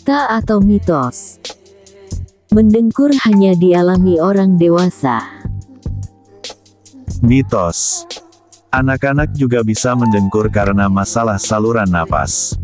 Fakta atau mitos? Mendengkur hanya dialami orang dewasa. Mitos. Anak-anak juga bisa mendengkur karena masalah saluran napas.